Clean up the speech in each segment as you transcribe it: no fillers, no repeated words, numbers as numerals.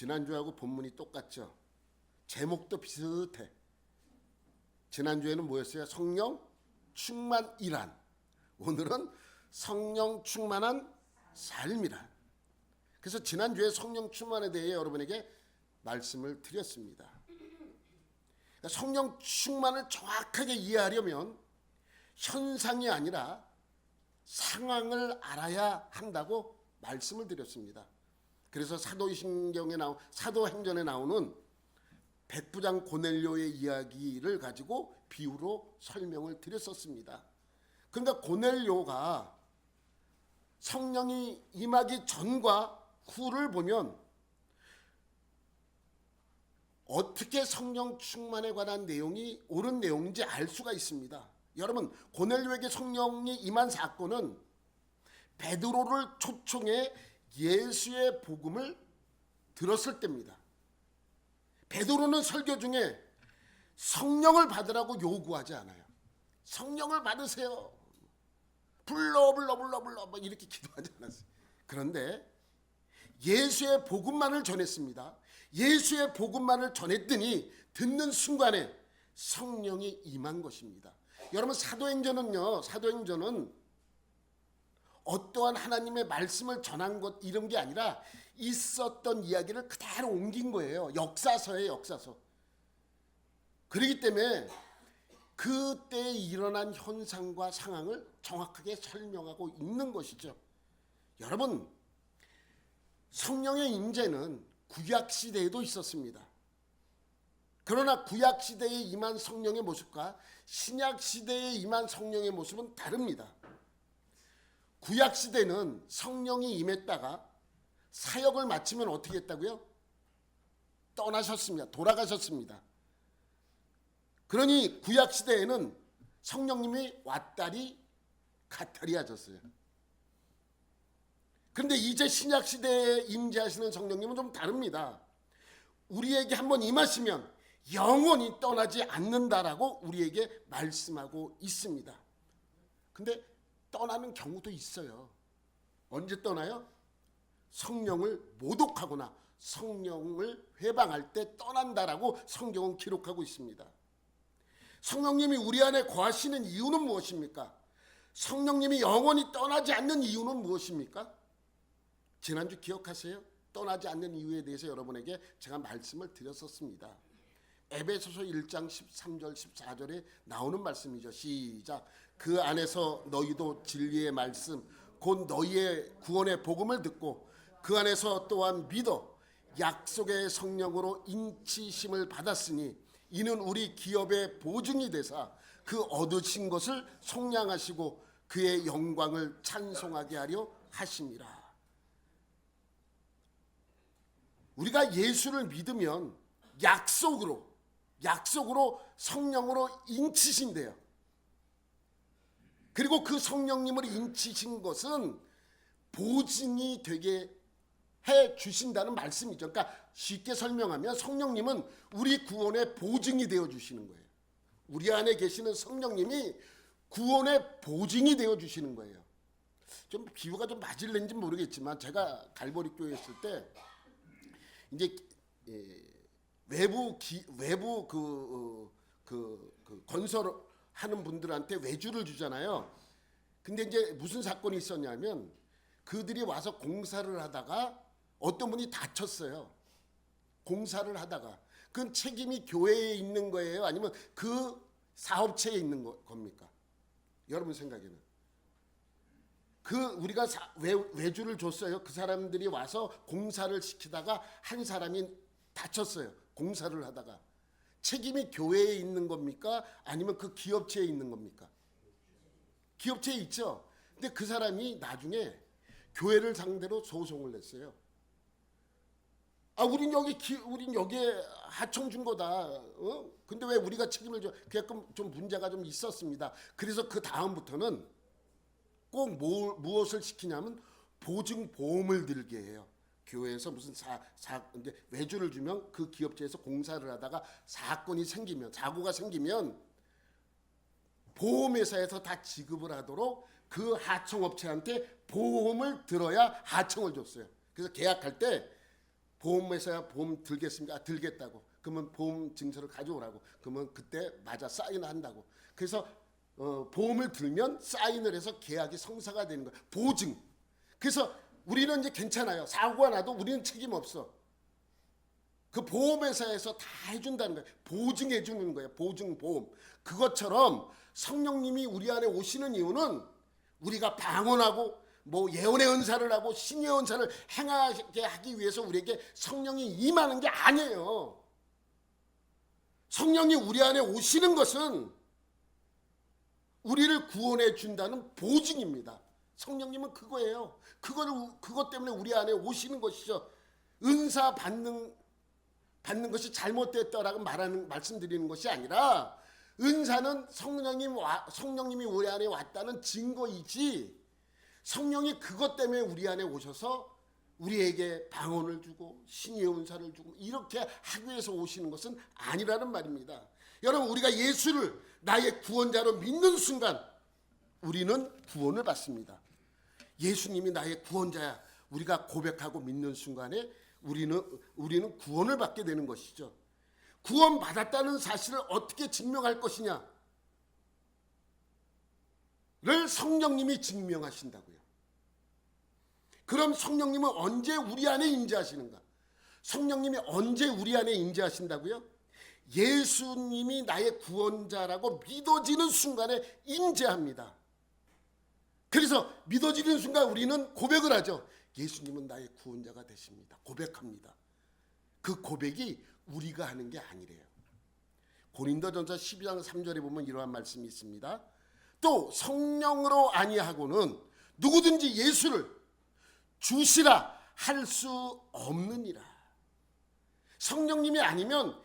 지난주하고 본문이 똑같죠. 제목도 비슷해. 지난주에는 뭐였어요? 성령 충만이란. 오늘은 성령 충만한 삶이란. 그래서 지난주에 성령 충만에 대해 여러분에게 말씀을 드렸습니다. 그러니까 성령 충만을 정확하게 이해하려면 현상이 아니라 상황을 알아야 한다고 말씀을 드렸습니다. 그래서 사도행전에 나오는 백부장 고넬료의 이야기를 가지고 비유로 설명을 드렸었습니다. 그러니까 고넬료가 성령이 임하기 전과 후를 보면 어떻게 성령 충만에 관한 내용이 옳은 내용인지 알 수가 있습니다. 여러분, 고넬료에게 성령이 임한 사건은 베드로를 초청해 예수의 복음을 들었을 때입니다. 베드로는 설교 중에 성령을 받으라고 요구하지 않아요. 성령을 받으세요. 불러 이렇게 기도하지 않았어요. 그런데 예수의 복음만을 전했습니다. 예수의 복음만을 전했더니 듣는 순간에 성령이 임한 것입니다. 여러분, 사도행전은 어떠한 하나님의 말씀을 전한 것 이런 게 아니라 있었던 이야기를 그대로 옮긴 거예요. 역사서예요, 역사서. 그렇기 때문에 그때 일어난 현상과 상황을 정확하게 설명하고 있는 것이죠. 여러분, 성령의 임재는 구약시대에도 있었습니다. 그러나 구약시대에 임한 성령의 모습과 신약시대에 임한 성령의 모습은 다릅니다. 구약시대는 성령이 임했다가 사역을 마치면 어떻게 했다고요? 떠나셨습니다. 돌아가셨습니다. 그러니 구약시대에는 성령님이 왔다리 갔다리 하셨어요. 그런데 이제 신약시대에 임재하시는 성령님은 좀 다릅니다. 우리에게 한번 임하시면 영원히 떠나지 않는다라고 우리에게 말씀하고 있습니다. 근데 떠나는 경우도 있어요. 언제 떠나요? 성령을 모독하거나 성령을 회방할 때 떠난다라고 성경은 기록하고 있습니다. 성령님이 우리 안에 거하시는 이유는 무엇입니까? 성령님이 영원히 떠나지 않는 이유는 무엇입니까? 지난주 기억하세요? 떠나지 않는 이유에 대해서 여러분에게 제가 말씀을 드렸었습니다. 에베소서 1장 13절 14절에 나오는 말씀이죠. 시작. 그 안에서 너희도 진리의 말씀 곧 너희의 구원의 복음을 듣고 그 안에서 또한 믿어 약속의 성령으로 인치심을 받았으니 이는 우리 기업의 보증이 되사 그 얻으신 것을 속량하시고 그의 영광을 찬송하게 하려 하심이라. 우리가 예수를 믿으면 약속으로 성령으로 인치신대요. 그리고 그 성령님을 인치신 것은 보증이 되게 해 주신다는 말씀이죠. 그러니까 쉽게 설명하면 성령님은 우리 구원의 보증이 되어 주시는 거예요. 우리 안에 계시는 성령님이 구원의 보증이 되어 주시는 거예요. 좀 비유가 좀 맞을는지 모르겠지만 제가 갈보리 교회 있을 때 이제 외부 건설하는 분들한테 외주를 주잖아요. 근데 이제 무슨 사건이 있었냐면 그들이 와서 공사를 하다가 어떤 분이 다쳤어요. 공사를 하다가 그 책임이 교회에 있는 거예요? 아니면 그 사업체에 있는 겁니까? 여러분 생각에는 우리가 외주를 줬어요. 그 사람들이 와서 공사를 시키다가 한 사람이 다쳤어요. 공사를 하다가 책임이 교회에 있는 겁니까? 아니면 그 기업체에 있는 겁니까? 기업체에 있죠. 근데 그 사람이 나중에 교회를 상대로 소송을 냈어요. 우린 여기에 하청 준 거다. 근데 왜 우리가 책임을 져? 그게끔 좀 문제가 좀 있었습니다. 그래서 그 다음부터는 꼭 무엇을 시키냐면 보증보험을 들게 해요. 교회에서 무슨 이제 외주를 주면 그 기업체에서 공사를 하다가 사고가 생기면 보험회사에서 다 지급을 하도록 그 하청업체한테 보험을 들어야 하청을 줬어요. 그래서 계약할 때 보험회사야 보험 들겠습니까? 들겠다고. 그러면 보험 증서를 가져오라고. 그러면 그때 맞아 사인을 한다고. 그래서 보험을 들면 사인을 해서 계약이 성사가 되는 거예요. 보증. 그래서 우리는 이제 괜찮아요. 사고가 나도 우리는 책임 없어. 그 보험회사에서 다 해준다는 거예요. 보증해 주는 거예요. 보증보험. 그것처럼 성령님이 우리 안에 오시는 이유는 우리가 방언하고 뭐 예언의 은사를 하고 신의 은사를 행하게 하기 위해서 우리에게 성령이 임하는 게 아니에요. 성령이 우리 안에 오시는 것은 우리를 구원해 준다는 보증입니다. 성령님은 그거예요. 그것 때문에 우리 안에 오시는 것이죠. 은사 받는 것이 잘못됐다라고 말씀드리는 것이 아니라 은사는 성령님이 우리 안에 왔다는 증거이지, 성령이 그것 때문에 우리 안에 오셔서 우리에게 방언을 주고 신의 은사를 주고 이렇게 하기 위해서 오시는 것은 아니라는 말입니다. 여러분, 우리가 예수를 나의 구원자로 믿는 순간 우리는 구원을 받습니다. 예수님이 나의 구원자야 우리가 고백하고 믿는 순간에 우리는 구원을 받게 되는 것이죠. 구원받았다는 사실을 어떻게 증명할 것이냐를 성령님이 증명하신다고요. 그럼 성령님은 언제 우리 안에 임재하시는가? 성령님이 언제 우리 안에 임재하신다고요? 예수님이 나의 구원자라고 믿어지는 순간에 임재합니다. 그래서 믿어지는 순간 우리는 고백을 하죠. 예수님은 나의 구원자가 되십니다. 고백합니다. 그 고백이 우리가 하는 게 아니래요. 고린도전서 12장 3절에 보면 이러한 말씀이 있습니다. 또 성령으로 아니하고는 누구든지 예수를 주시라 할 수 없느니라. 성령님이 아니면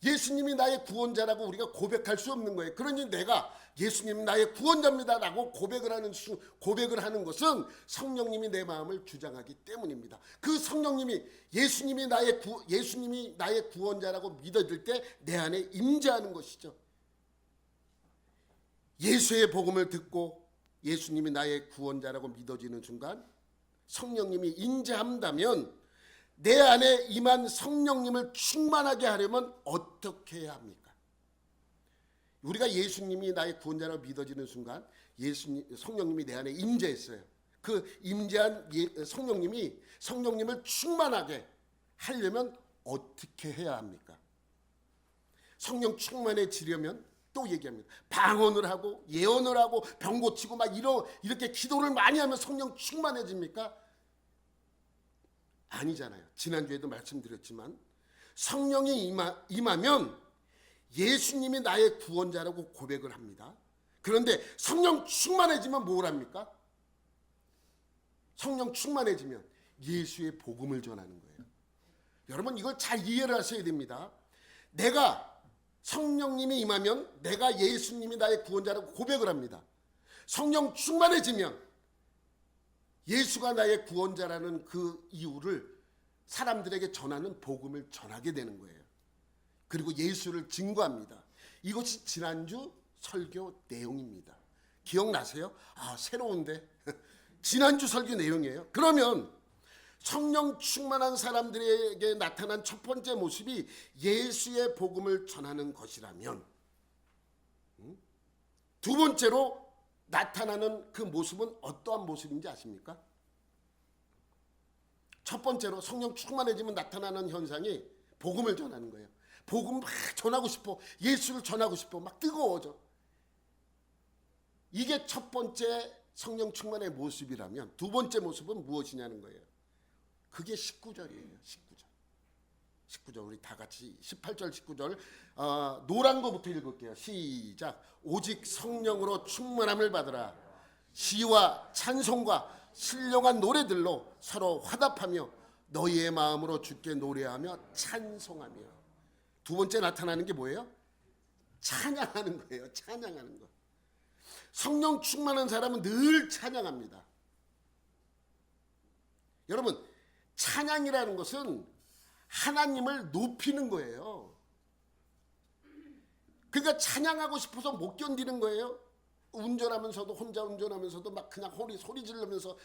예수님이 나의 구원자라고 우리가 고백할 수 없는 거예요. 그러니 내가 예수님 나의 구원자입니다라고 고백을 하는 것은 성령님이 내 마음을 주장하기 때문입니다. 그 성령님이 예수님이 나의 구원자라고 믿어질 때 내 안에 임재하는 것이죠. 예수의 복음을 듣고 예수님이 나의 구원자라고 믿어지는 순간 성령님이 임재한다면 내 안에 임한 성령님을 충만하게 하려면 어떻게 해야 합니까? 우리가 예수님이 나의 구원자라고 믿어지는 순간 성령님이 내 안에 임재했어요. 그 임재한 성령님을 충만하게 하려면 어떻게 해야 합니까? 성령 충만해지려면 또 얘기합니다. 방언을 하고 예언을 하고 병 고치고 막 이렇게 기도를 많이 하면 성령 충만해집니까? 아니잖아요. 지난주에도 말씀드렸지만 성령이 임하면 예수님이 나의 구원자라고 고백을 합니다. 그런데 성령 충만해지면 뭘 합니까? 성령 충만해지면 예수의 복음을 전하는 거예요. 여러분, 이걸 잘 이해를 하셔야 됩니다. 내가 성령님이 임하면 내가 예수님이 나의 구원자라고 고백을 합니다. 성령 충만해지면 예수가 나의 구원자라는 그 이유를 사람들에게 전하는 복음을 전하게 되는 거예요. 그리고 예수를 증거합니다. 이것이 지난주 설교 내용입니다. 기억나세요? 새로운데? 지난주 설교 내용이에요. 그러면 성령 충만한 사람들에게 나타난 첫 번째 모습이 예수의 복음을 전하는 것이라면, 두 번째로 나타나는 그 모습은 어떠한 모습인지 아십니까? 첫 번째로 성령 충만해지면 나타나는 현상이 복음을 전하는 거예요. 복음 막 전하고 싶어. 예수를 전하고 싶어. 막 뜨거워져. 이게 첫 번째 성령 충만의 모습이라면 두 번째 모습은 무엇이냐는 거예요. 그게 19절이에요. 19절 우리 다 같이 18절 19절 노란 거부터 읽을게요. 시작. 오직 성령으로 충만함을 받으라. 시와 찬송과 신령한 노래들로 서로 화답하며 너희의 마음으로 주께 노래하며 찬송하며. 두 번째 나타나는 게 뭐예요? 찬양하는 거예요. 찬양하는 거. 성령 충만한 사람은 늘 찬양합니다. 여러분, 찬양이라는 것은 하나님을 높이는 거예요. 그러니까 찬양하고 싶어서 못 견디는 거예요. 운전하면서도 혼자 운전하면서도 막 그냥 소리 지르면서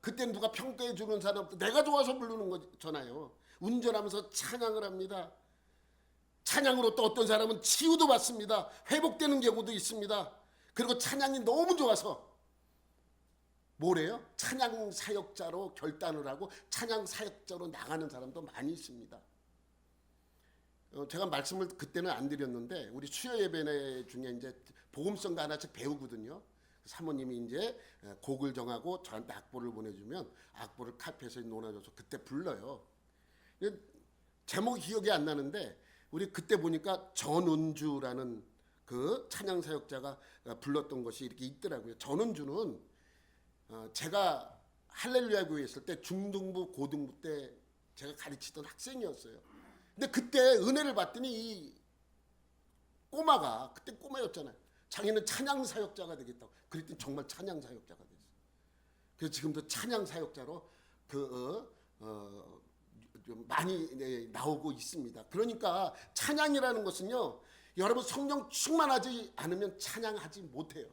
그때 누가 평가해 주는 사람 없고 내가 좋아서 부르는 거잖아요. 운전하면서 찬양을 합니다. 찬양으로 또 어떤 사람은 치유도 받습니다. 회복되는 경우도 있습니다. 그리고 찬양이 너무 좋아서 뭐래요? 찬양 사역자로 결단을 하고 찬양 사역자로 나가는 사람도 많이 있습니다. 제가 말씀을 그때는 안 드렸는데 우리 수요 예배 중에 이제 복음성가 하나씩 배우거든요. 사모님이 이제 곡을 정하고 저한테 악보를 보내주면 악보를 카페에서 놓아줘서 그때 불러요. 제목이 기억이 안 나는데 우리 그때 보니까 전은주라는 그 찬양 사역자가 불렀던 것이 이렇게 있더라고요. 전은주는 제가 할렐루야 교회 있을 때 중등부 고등부 때 제가 가르치던 학생이었어요. 근데 그때 은혜를 받더니 이 꼬마가 그때 꼬마였잖아요. 자기는 찬양 사역자가 되겠다고. 그랬더니 정말 찬양 사역자가 됐어요. 그래서 지금도 찬양 사역자로 좀 많이 나오고 있습니다. 그러니까 찬양이라는 것은요, 여러분 성령 충만하지 않으면 찬양하지 못해요.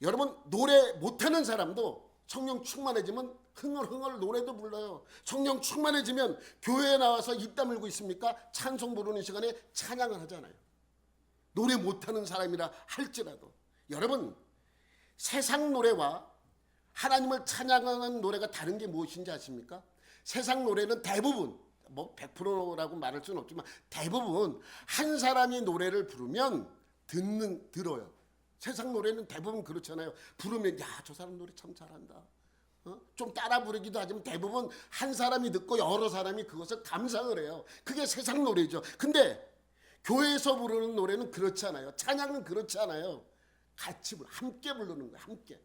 여러분 노래 못하는 사람도 성령 충만해지면 흥얼흥얼 노래도 불러요. 성령 충만해지면 교회에 나와서 입 다물고 있습니까? 찬송 부르는 시간에 찬양을 하잖아요. 노래 못하는 사람이라 할지라도. 여러분 세상 노래와 하나님을 찬양하는 노래가 다른 게 무엇인지 아십니까? 세상 노래는 대부분 뭐 100%라고 말할 수는 없지만 대부분 한 사람이 노래를 부르면 들어요. 세상 노래는 대부분 그렇잖아요. 부르면 야, 저 사람 노래 참 잘한다. 좀 따라 부르기도 하지만 대부분 한 사람이 듣고 여러 사람이 그것을 감상을 해요. 그게 세상 노래죠. 근데 교회에서 부르는 노래는 그렇지 않아요. 찬양은 그렇지 않아요. 같이 함께 부르는 거예요. 함께.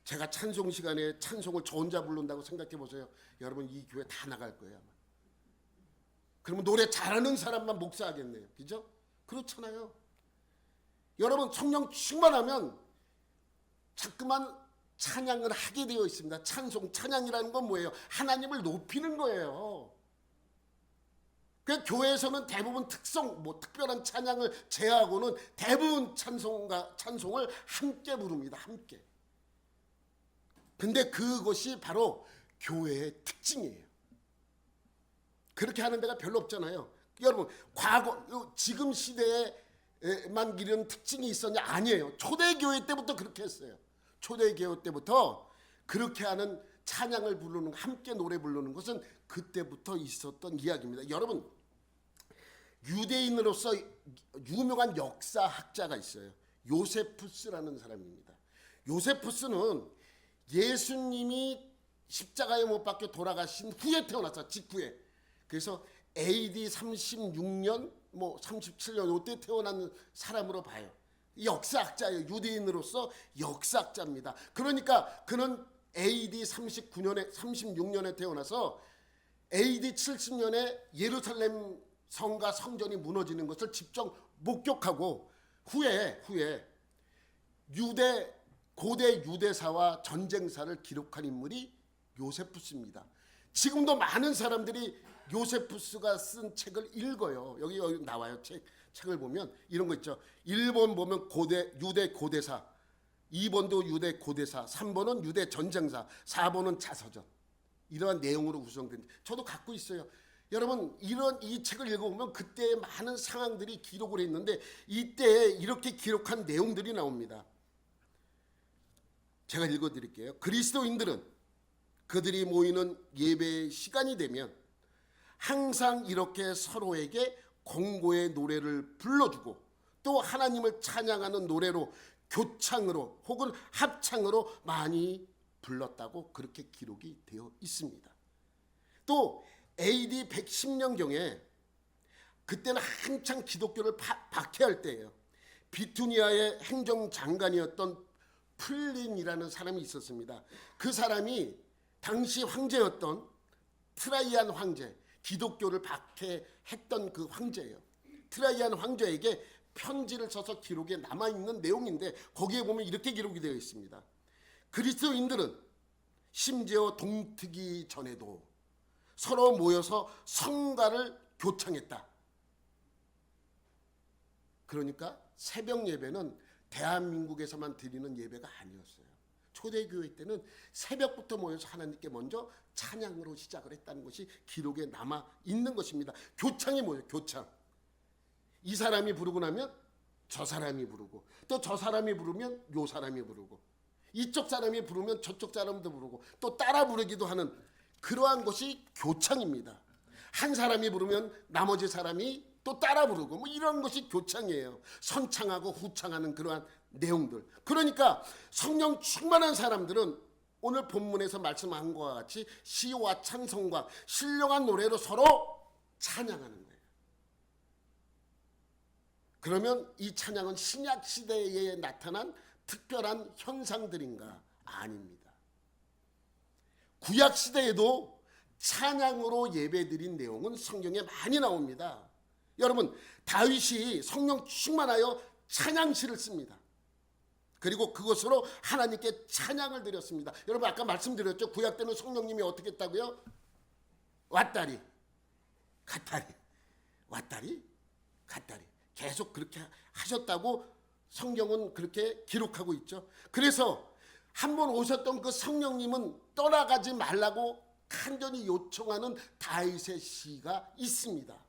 제가 찬송 시간에 찬송을 저 혼자 부른다고 생각해 보세요. 여러분 이 교회 다 나갈 거예요. 아마. 그러면 노래 잘하는 사람만 목사하겠네요. 그죠? 그렇잖아요. 여러분 성령 충만하면 자꾸만 찬양을 하게 되어 있습니다. 찬양이라는 건 뭐예요? 하나님을 높이는 거예요. 그 교회에서는 대부분 특별한 찬양을 제하고는 대부분 찬송을 함께 부릅니다. 함께. 근데 그것이 바로 교회의 특징이에요. 그렇게 하는 데가 별로 없잖아요. 여러분 지금 시대에만 이런 특징이 있었냐? 아니에요. 초대교회 때부터 그렇게 했어요. 초대교회 때부터 그렇게 하는 찬양을 부르는, 함께 노래 부르는 것은 그때부터 있었던 이야기입니다. 여러분 유대인으로서 유명한 역사학자가 있어요. 요세푸스라는 사람입니다. 요세푸스는 예수님이 십자가에 못 박혀 돌아가신 후에 태어났어요. 직후에. 그래서 AD 36년 37년 이때 태어난 사람으로 봐요. 역사학자예요. 유대인으로서 역사학자입니다. 그러니까 그는 AD 36년에 태어나서 AD 70년에 예루살렘 성과 성전이 무너지는 것을 직접 목격하고 후에 고대 유대사와 전쟁사를 기록한 인물이 요세푸스입니다. 지금도 많은 사람들이 요세푸스가 쓴 책을 읽어요. 여기 나와요. 책을 보면 이런 거 있죠. 1번 보면 유대 고대사, 2번도 유대 고대사, 3번은 유대 전쟁사, 4번은 자서전. 이러한 내용으로 구성된, 저도 갖고 있어요. 여러분 이 책을 읽어보면 그때 많은 상황들이 기록을 했는데 이때 이렇게 기록한 내용들이 나옵니다. 제가 읽어드릴게요. 그리스도인들은 그들이 모이는 예배 시간이 되면 항상 이렇게 서로에게 공고의 노래를 불러주고 또 하나님을 찬양하는 노래로 교창으로 혹은 합창으로 많이 불렀다고 그렇게 기록이 되어 있습니다. 또 AD 110년경에 그때는 한창 기독교를 박해할 때예요. 비투니아의 행정장관이었던 플린이라는 사람이 있었습니다. 그 사람이 당시 황제였던 트라이안 황제, 기독교를 박해했던 그 황제예요. 트라이안 황제에게 편지를 써서 기록에 남아있는 내용인데 거기에 보면 이렇게 기록이 되어 있습니다. 그리스도인들은 심지어 동트기 전에도 서로 모여서 성가를 교창했다. 그러니까 새벽 예배는 대한민국에서만 드리는 예배가 아니었어요. 초대교회 때는 새벽부터 모여서 하나님께 먼저 찬양으로 시작을 했다는 것이 기록에 남아 있는 것입니다. 교창이 뭐예요? 교창. 이 사람이 부르고 나면 저 사람이 부르고, 또 저 사람이 부르면 요 사람이 부르고, 이쪽 사람이 부르면 저쪽 사람도 부르고, 또 따라 부르기도 하는 그러한 것이 교창입니다. 한 사람이 부르면 나머지 사람이 또 따라 부르고, 뭐 이런 것이 교창이에요. 선창하고 후창하는 그러한 내용들. 그러니까 성령 충만한 사람들은 오늘 본문에서 말씀한 것과 같이 시와 찬송과 신령한 노래로 서로 찬양하는 거예요. 그러면 이 찬양은 신약 시대에 나타난 특별한 현상들인가? 아닙니다. 구약 시대에도 찬양으로 예배드린 내용은 성경에 많이 나옵니다. 여러분, 다윗이 성령 충만하여 찬양시를 씁니다. 그리고 그것으로 하나님께 찬양을 드렸습니다. 여러분, 아까 말씀드렸죠. 구약 때는 성령님이 어떻게 했다고요? 왔다리 갔다리, 왔다리 갔다리, 계속 그렇게 하셨다고 성경은 그렇게 기록하고 있죠. 그래서 한번 오셨던 그 성령님은 떠나가지 말라고 간절히 요청하는 다윗의 시가 있습니다.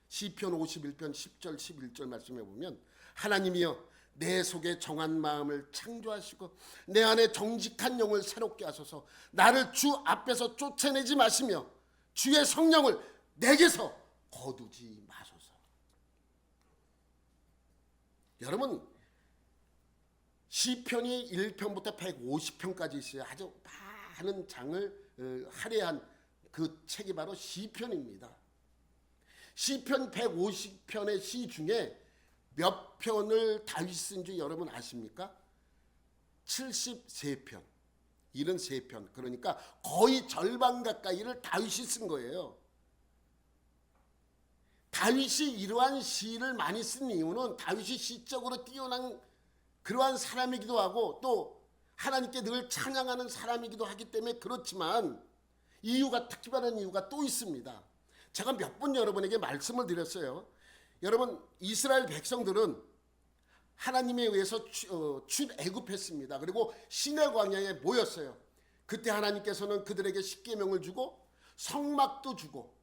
시편 51편 10절 11절 말씀해 보면, 하나님이여 내 속에 정한 마음을 창조하시고 내 안에 정직한 영을 새롭게 하소서. 나를 주 앞에서 쫓아내지 마시며 주의 성령을 내게서 거두지 마소서. 여러분, 시편이 1편부터 150편까지 있어요. 아주 많은 장을 할애한 그 책이 바로 시편입니다. 시편 150편의 시 중에 몇 편을 다윗이 쓴지 여러분 아십니까? 73편, 73편. 그러니까 거의 절반 가까이를 다윗이 쓴 거예요. 다윗이 이러한 시를 많이 쓴 이유는 다윗이 시적으로 뛰어난 그러한 사람이기도 하고, 또 하나님께 늘 찬양하는 사람이기도 하기 때문에 그렇지만, 이유가, 특별한 이유가 또 있습니다. 제가 몇 번 여러분에게 말씀을 드렸어요. 여러분, 이스라엘 백성들은 하나님에 의해서 출애굽했습니다. 그리고 시내 광야에 모였어요. 그때 하나님께서는 그들에게 십계명을 주고 성막도 주고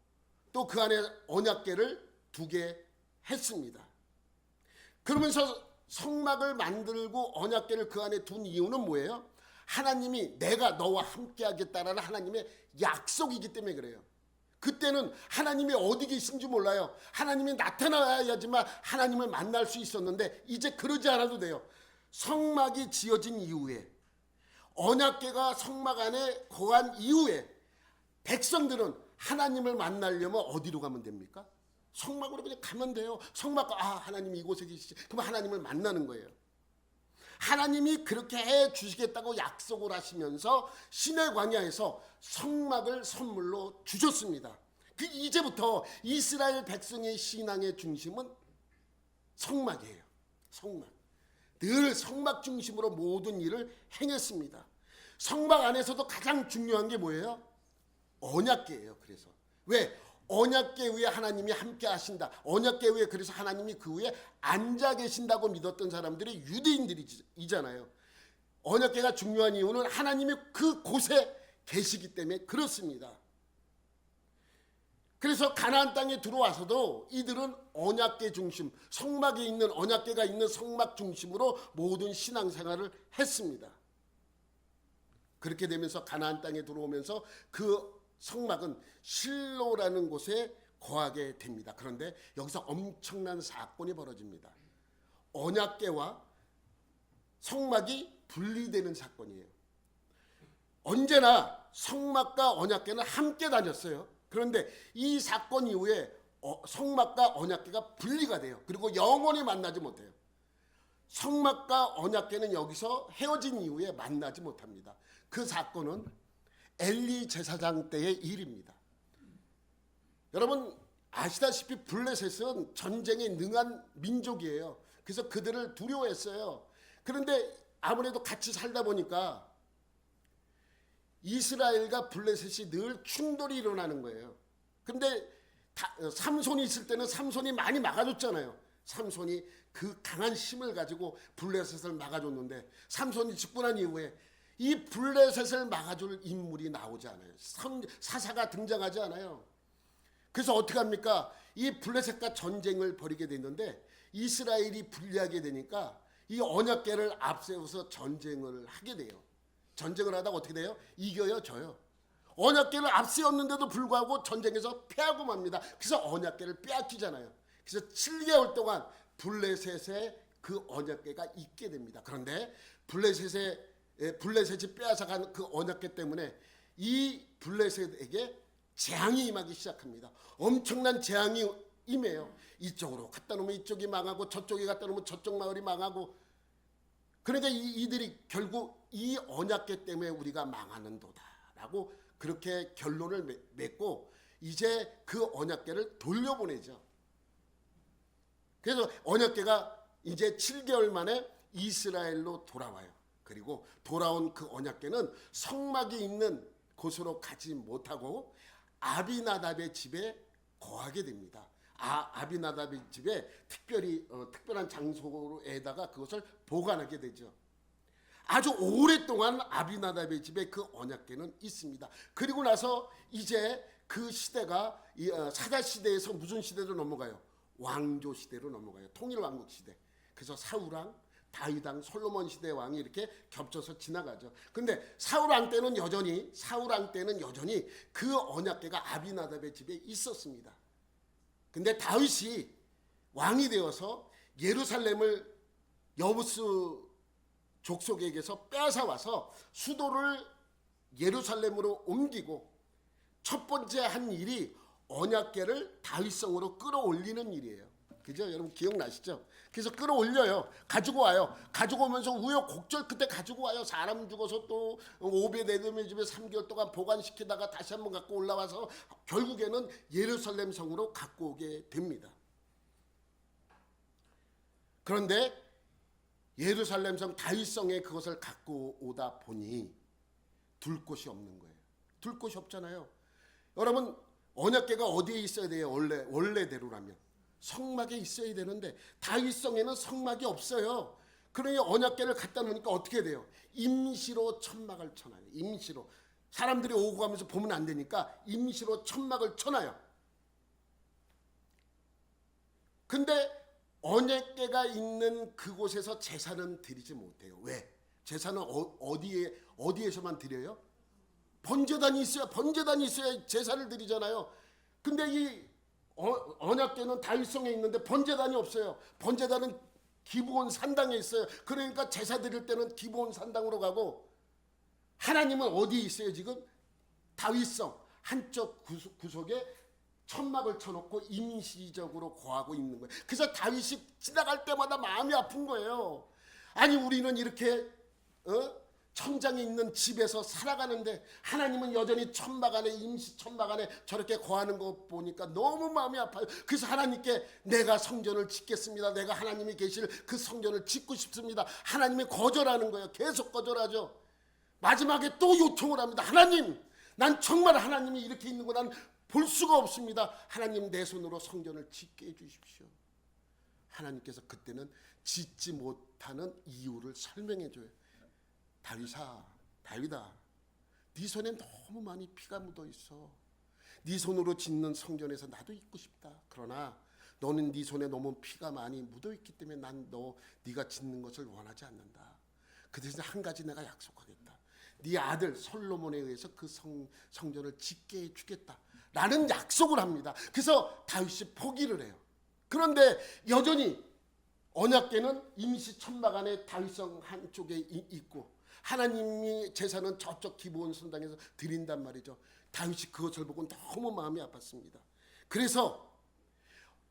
또 그 안에 언약궤를 두게 했습니다. 그러면서 성막을 만들고 언약궤를 그 안에 둔 이유는 뭐예요? 하나님이 내가 너와 함께 하겠다라는 하나님의 약속이기 때문에 그래요. 그때는 하나님이 어디 계신지 몰라요. 하나님이 나타나야지만 하나님을 만날 수 있었는데 이제 그러지 않아도 돼요. 성막이 지어진 이후에, 언약궤가 성막 안에 거한 이후에 백성들은 하나님을 만나려면 어디로 가면 됩니까? 성막으로 그냥 가면 돼요. 성막, 하나님이 이곳에 계시지. 그럼 하나님을 만나는 거예요. 하나님이 그렇게 해 주시겠다고 약속을 하시면서 시내 광야에서 성막을 선물로 주셨습니다. 이제부터 이스라엘 백성의 신앙의 중심은 성막이에요. 성막. 늘 성막 중심으로 모든 일을 행했습니다. 성막 안에서도 가장 중요한 게 뭐예요? 언약궤예요. 그래서 왜? 언약궤 위에 하나님이 함께 하신다. 언약궤 위에 그래서 하나님이 그 위에 앉아 계신다고 믿었던 사람들이 유대인들이잖아요. 언약궤가 중요한 이유는 하나님이 그 곳에 계시기 때문에 그렇습니다. 그래서 가나안 땅에 들어와서도 이들은 언약궤 중심, 성막에 있는 언약궤가 있는 성막 중심으로 모든 신앙생활을 했습니다. 그렇게 되면서 가나안 땅에 들어오면서 그 성막은 실로라는 곳에 거하게 됩니다. 그런데 여기서 엄청난 사건이 벌어집니다. 언약궤와 성막이 분리되는 사건이에요. 언제나 성막과 언약궤는 함께 다녔어요. 그런데 이 사건 이후에 성막과 언약궤가 분리가 돼요. 그리고 영원히 만나지 못해요. 성막과 언약궤는 여기서 헤어진 이후에 만나지 못합니다. 그 사건은 엘리 제사장 때의 일입니다. 여러분 아시다시피 블레셋은 전쟁에 능한 민족이에요. 그래서 그들을 두려워했어요. 그런데 아무래도 같이 살다 보니까 이스라엘과 블레셋이 늘 충돌이 일어나는 거예요. 그런데 삼손이 있을 때는 삼손이 많이 막아줬잖아요. 삼손이 그 강한 힘을 가지고 블레셋을 막아줬는데 삼손이 죽고 난 이후에 이 블레셋을 막아줄 인물이 나오지 않아요. 사사가 등장하지 않아요. 그래서 어떻게 합니까? 이 블레셋과 전쟁을 벌이게 됐는데 이스라엘이 불리하게 되니까 이 언약궤를 앞세워서 전쟁을 하게 돼요. 전쟁을 하다가 어떻게 돼요? 이겨요, 져요. 언약궤를 앞세웠는데도 불구하고 전쟁에서 패하고 맙니다. 그래서 언약궤를 빼앗기잖아요. 그래서 7개월 동안 블레셋에 그 언약궤가 있게 됩니다. 그런데 블레셋이 빼앗아간 그 언약궤 때문에 이 블레셋에게 재앙이 임하기 시작합니다. 엄청난 재앙이 임해요. 이쪽으로 갖다 놓으면 이쪽이 망하고 저쪽에 갖다 놓으면 저쪽 마을이 망하고, 그러니까 이들이 결국 이 언약궤 때문에 우리가 망하는도다라고 그렇게 결론을 맺고 이제 그 언약궤를 돌려보내죠. 그래서 언약궤가 이제 7개월 만에 이스라엘로 돌아와요. 그리고 돌아온 그 언약궤는 성막이 있는 곳으로 가지 못하고 아비나답의 집에 거하게 됩니다. 아비나답의 집에 특별한 장소에다가 그것을 보관하게 되죠. 아주 오랫동안 아비나답의 집에 그 언약궤는 있습니다. 그리고 나서 이제 그 시대가 사사 시대에서 무슨 시대로 넘어가요? 왕조 시대로 넘어가요. 통일 왕국 시대. 그래서 사울왕, 다윗왕, 솔로몬 시대 왕이 이렇게 겹쳐서 지나가죠. 근데 사울왕 때는 여전히 그 언약궤가 아비나답의 집에 있었습니다. 근데 다윗이 왕이 되어서 예루살렘을 여부스 족속에게서 빼앗아 와서 수도를 예루살렘으로 옮기고 첫 번째 한 일이 언약궤를 다윗성으로 끌어올리는 일이에요. 그죠? 여러분 기억나시죠? 그래서 끌어올려요. 가지고 와요. 가지고 오면서 우여곡절 그때 가지고 와요. 사람 죽어서 또 오베데돔의 집에 3개월 동안 보관시키다가 다시 한번 갖고 올라와서 결국에는 예루살렘 성으로 갖고 오게 됩니다. 그런데 예루살렘 성 다윗성에 그것을 갖고 오다 보니 둘 곳이 없는 거예요. 둘 곳이 없잖아요. 여러분 언약궤가 어디에 있어야 돼요? 원래대로라면 성막에 있어야 되는데 다윗성에는 성막이 없어요. 그러니 언약궤를 갖다 놓으니까 어떻게 돼요? 임시로 천막을 쳐놔요. 임시로 사람들이 오고 가면서 보면 안 되니까 임시로 천막을 쳐놔요. 근데 언약궤가 있는 그곳에서 제사는 드리지 못해요. 왜? 제사는 어디에서만 드려요? 번제단이 있어야 제사를 드리잖아요. 근데 이 언약궤는 다윗성에 있는데 번제단이 없어요. 번제단은 기브온 산당에 있어요. 그러니까 제사 드릴 때는 기브온 산당으로 가고, 하나님은 어디에 있어요? 지금 다윗성 한쪽 구석에 천막을 쳐놓고 임시적으로 거하고 있는 거예요. 그래서 다윗이 지나갈 때마다 마음이 아픈 거예요. 아니 우리는 이렇게 천장에 있는 집에서 살아가는데 하나님은 여전히 천막 안에, 임시 천막 안에 저렇게 거하는 거 보니까 너무 마음이 아파요. 그래서 하나님께 내가 성전을 짓겠습니다. 내가 하나님이 계실 그 성전을 짓고 싶습니다. 하나님이 거절하는 거예요. 계속 거절하죠. 마지막에 또 요청을 합니다. 하나님, 난 정말 하나님이 이렇게 있는 거 난 볼 수가 없습니다. 하나님 내 손으로 성전을 짓게 해주십시오. 하나님께서 그때는 짓지 못하는 이유를 설명해 줘요. 다윗아, 네 손에 너무 많이 피가 묻어 있어. 네 손으로 짓는 성전에서 나도 있고 싶다. 그러나 너는 네 손에 너무 피가 많이 묻어 있기 때문에 난 네가 짓는 것을 원하지 않는다. 그 대신 한 가지 내가 약속하겠다. 네 아들 솔로몬에 의해서 그 성전을 짓게 해주겠다. 라는 약속을 합니다. 그래서 다윗이 포기를 해요. 그런데 여전히 언약궤는 임시 천막 안에 다윗성 한쪽에 있고 하나님이 제사는 저쪽 기브온 성당에서 드린단 말이죠. 다윗이 그것을 보고 너무 마음이 아팠습니다. 그래서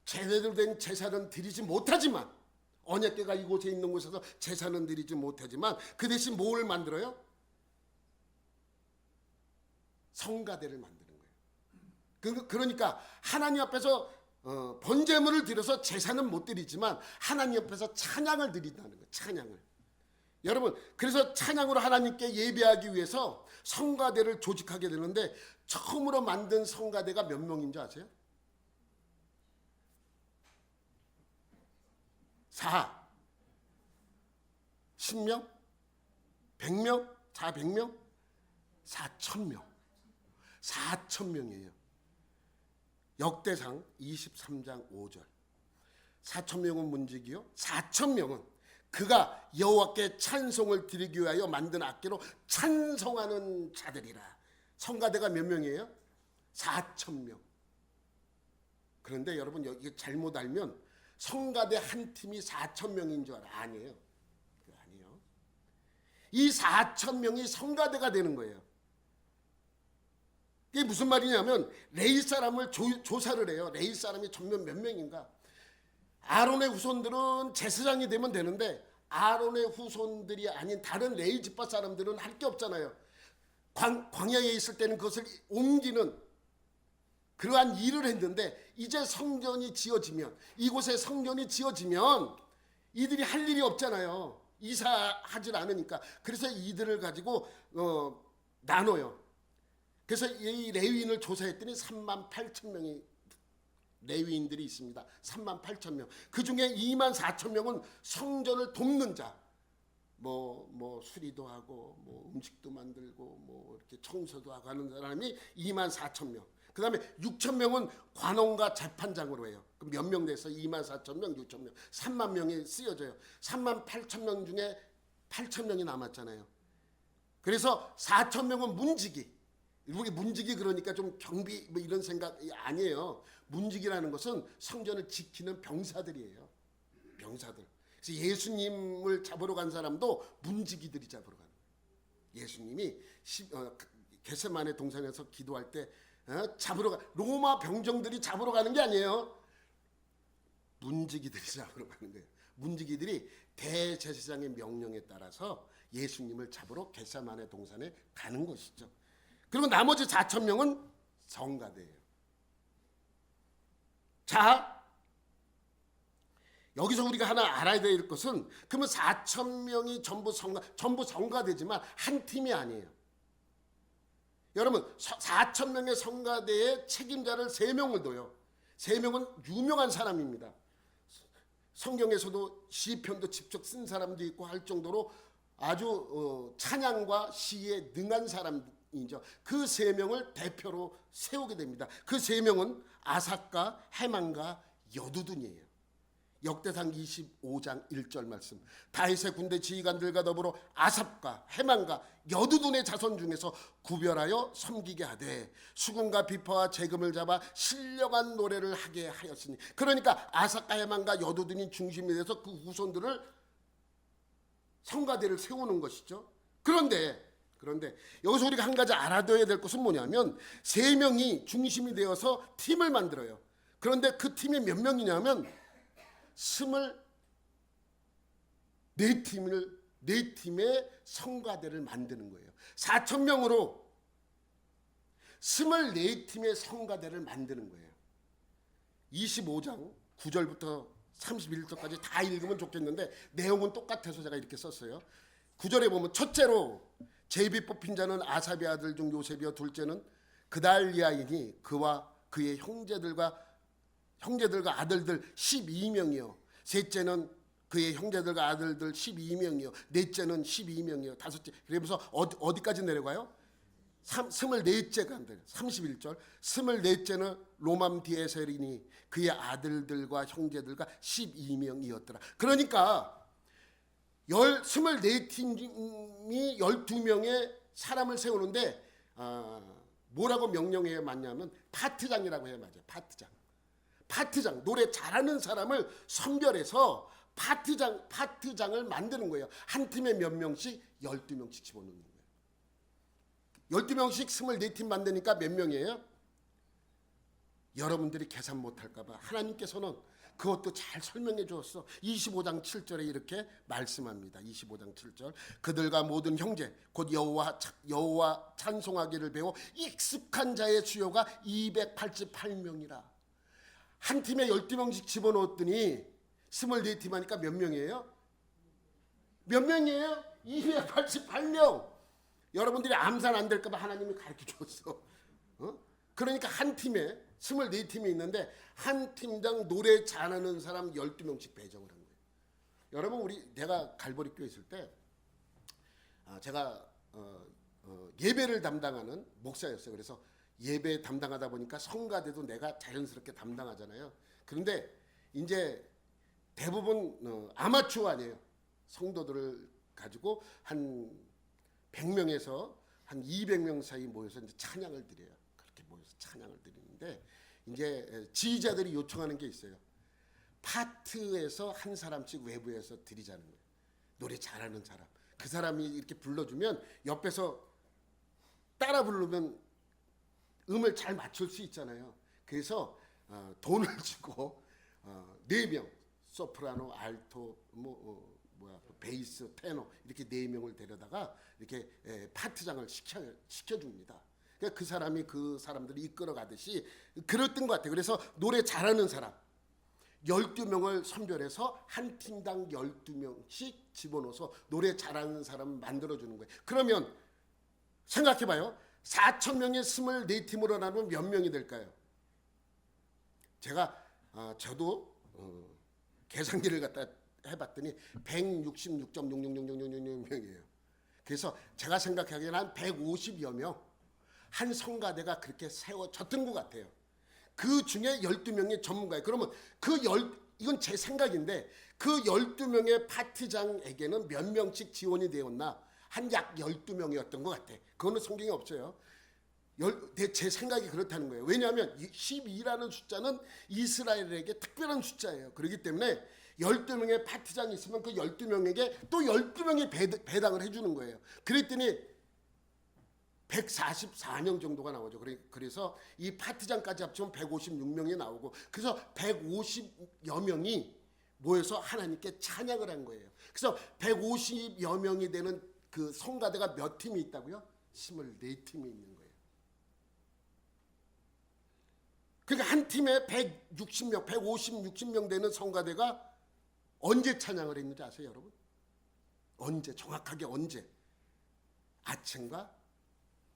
제대로 된 제사는 드리지 못하지만, 언약궤가 이곳에 있는 곳에서 제사는 드리지 못하지만 그 대신 뭘 만들어요? 성가대를 만드는 거예요. 그러니까 하나님 앞에서 번제물을 드려서 제사는 못 드리지만 하나님 앞에서 찬양을 드린다는 거예요. 찬양을. 여러분, 그래서 찬양으로 하나님께 예배하기 위해서 성가대를 조직하게 되는데 처음으로 만든 성가대가 몇 명인 줄 아세요? 4, 10명? 100명? 400명? 4,000명. 4,000명이에요. 역대상 23장 5절. 4,000명은 문지기요. 4,000명은 그가 여호와께 찬송을 드리기 위하여 만든 악기로 찬송하는 자들이라. 성가대가 몇 명이에요? 4,000명. 그런데 여러분 이게 잘못 알면 성가대 한 팀이 4,000명인 줄 알아. 아니에요. 아니에요. 이 4,000명이 성가대가 되는 거예요. 이게 무슨 말이냐면 레위 사람을 조사를 해요. 레위 사람이 전면 몇 명인가. 아론의 후손들은 제사장이 되면 되는데 아론의 후손들이 아닌 다른 레위 지파 사람들은 할 게 없잖아요. 광야에 있을 때는 그것을 옮기는 그러한 일을 했는데 이제 성전이 지어지면, 이곳에 성전이 지어지면 이들이 할 일이 없잖아요. 이사하질 않으니까. 그래서 이들을 가지고 나눠요. 그래서 이 레위인을 조사했더니 38,000명이 레위인들이 있습니다. 38,000명. 그 중에 24,000명은 성전을 돕는 자. 뭐 수리도 하고 뭐 음식도 만들고 뭐 이렇게 청소도 하고 하는 사람이 24,000명. 그다음에 6,000명은 관원과 재판장으로 해요. 그럼 몇 명 돼서 24,000명, 6,000명, 3만 명이 쓰여져요. 38,000명 중에 8,000명이 남았잖아요. 그래서 4,000명은 문지기. 우리 문지기 그러니까 좀 경비 뭐 이런 생각이 아니에요. 문지기라는 것은 성전을 지키는 병사들이에요. 병사들. 그래서 예수님을 잡으러 간 사람도 문지기들이 잡으러 가는 거예요. 예수님이 겟세마네 동산에서 기도할 때 잡으러 로마 병정들이 잡으러 가는 게 아니에요. 문지기들이 잡으러 가는 거예요. 문지기들이 대제사장의 명령에 따라서 예수님을 잡으러 겟세마네 동산에 가는 것이죠. 그리고 나머지 4,000명은 성가대예요. 자, 여기서 우리가 하나 알아야 될 것은 그러면 4,000명이 전부 성가대지만 한 팀이 아니에요. 여러분 4,000명의 성가대에 책임자를 3명을 둬요. 3명은 유명한 사람입니다. 성경에서도 시편도 직접 쓴 사람도 있고 할 정도로 아주 찬양과 시에 능한 사람이죠. 그 3명을 대표로 세우게 됩니다. 그 3명은 아삭과 헤만과 여두둔이에요. 역대상 25장 1절 말씀. 다윗의 군대 지휘관들과 더불어 아삽과 헤만과 여두둔의 자손 중에서 구별하여 섬기게 하되 수금과 비파와 재금을 잡아 신령한 노래를 하게 하였으니. 그러니까 아삽과 헤만과 여두둔이 중심이 돼서 그 후손들을 성가대를 세우는 것이죠. 그런데 여기서 우리가 한 가지 알아둬야 될 것은 뭐냐면 3명이 중심이 되어서 팀을 만들어요. 그런데 그 팀이 몇 명이냐면 24팀의 성가대를 만드는 거예요. 4,000명으로 24팀의 성가대를 만드는 거예요. 25장 9절부터 31절까지 다 읽으면 좋겠는데 내용은 똑같아서 제가 이렇게 썼어요. 9절에 보면 첫째로 제비 뽑힌 자는 아삽의 아들 중 요셉이요, 둘째는 그달리아이니 그와 그의 형제들과 아들들 12명이요. 셋째는 그의 형제들과 아들들 12명이요. 넷째는 12명이요. 다섯째. 그러면서 어디까지 내려가요? 24째가 안 돼요. 31절. 24째는 로맘디에셀이니 그의 아들들과 형제들과 12명이었더라. 그러니까 24팀이 12명의 사람을 세우는데 뭐라고 명령해야 맞냐면 파트장이라고 해야 맞아요. 파트장, 노래 잘하는 사람을 선별해서 파트장을 만드는 거예요. 한 팀에 몇 명씩? 12명씩 집어넣는 거예요. 12명씩 24팀 만드니까 몇 명이에요? 여러분들이 계산 못할까 봐 하나님께서는 그것도 잘 설명해 주었어. 25장 7절에 이렇게 말씀합니다. 25장 7절. 그들과 모든 형제 곧 여호와 찬송하기를 배워 익숙한 자의 수요가 288명이라. 한 팀에 12명씩 집어넣었더니 24팀 하니까 몇 명이에요? 몇 명이에요? 288명. 여러분들이 암산 안 될까 봐 하나님이 가르쳐 줬어. 그러니까 한 팀에 24팀이 있는데 한 팀당 노래 잘하는 사람 12명씩 배정을 한 거예요. 여러분 내가 갈보리 교회 있을 때 제가 예배를 담당하는 목사였어요. 그래서 예배 담당하다 보니까 성가대도 내가 자연스럽게 담당하잖아요. 그런데 이제 대부분 아마추어 아니에요. 성도들을 가지고 한 100명에서 한 200명 사이 모여서 이제 찬양을 드려요. 그렇게 모여서 찬양을 드리는데 이제 지휘자들이 요청하는 게 있어요. 파트에서 한 사람씩 외부에서 드리자는 거예요. 노래 잘하는 사람. 그 사람이 이렇게 불러주면 옆에서 따라 부르면 음을 잘 맞출 수 있잖아요. 그래서 돈을 주고 4명 소프라노, 알토, 베이스, 테너 이렇게 4명을 데려다가 이렇게 파트장을 시켜줍니다. 그러니까 그 사람이 그 사람들을 이끌어 가듯이 그랬던 것 같아요. 그래서 노래 잘하는 사람 12명을 선별해서 한 팀당 12명씩 집어넣어서 노래 잘하는 사람을 만들어주는 거예요. 그러면 생각해봐요. 4,000명의 24팀으로 나누면 몇 명이 될까요? 저도 계산기를 갖다 해봤더니 166.66666명이에요. 그래서 제가 생각하기에는 한 150여 명, 한 성가대가 그렇게 세워졌던 것 같아요. 그 중에 12명이 전문가예요. 그러면 이건 제 생각인데 그 12명의 파트장에게는 몇 명씩 지원이 되었나? 한 약 12명이었던 것 같아. 그거는 성경에 없어요. 제 생각이 그렇다는 거예요. 왜냐하면 12라는 숫자는 이스라엘에게 특별한 숫자예요. 그렇기 때문에 12명의 파트장이 있으면 그 12명에게 또 12명이 배당을 해주는 거예요. 그랬더니 144명 정도가 나오죠. 그래서 이 파트장까지 합치면 156명이 나오고 그래서 150여 명이 모여서 하나님께 찬양을 한 거예요. 그래서 150여 명이 되는 그 성가대가 몇 팀이 있다고요? 24팀이 있는 거예요. 그러니까 한 팀에 160명, 150, 60명 되는 성가대가 언제 찬양을 했는지 아세요, 여러분? 언제? 정확하게 언제? 아침과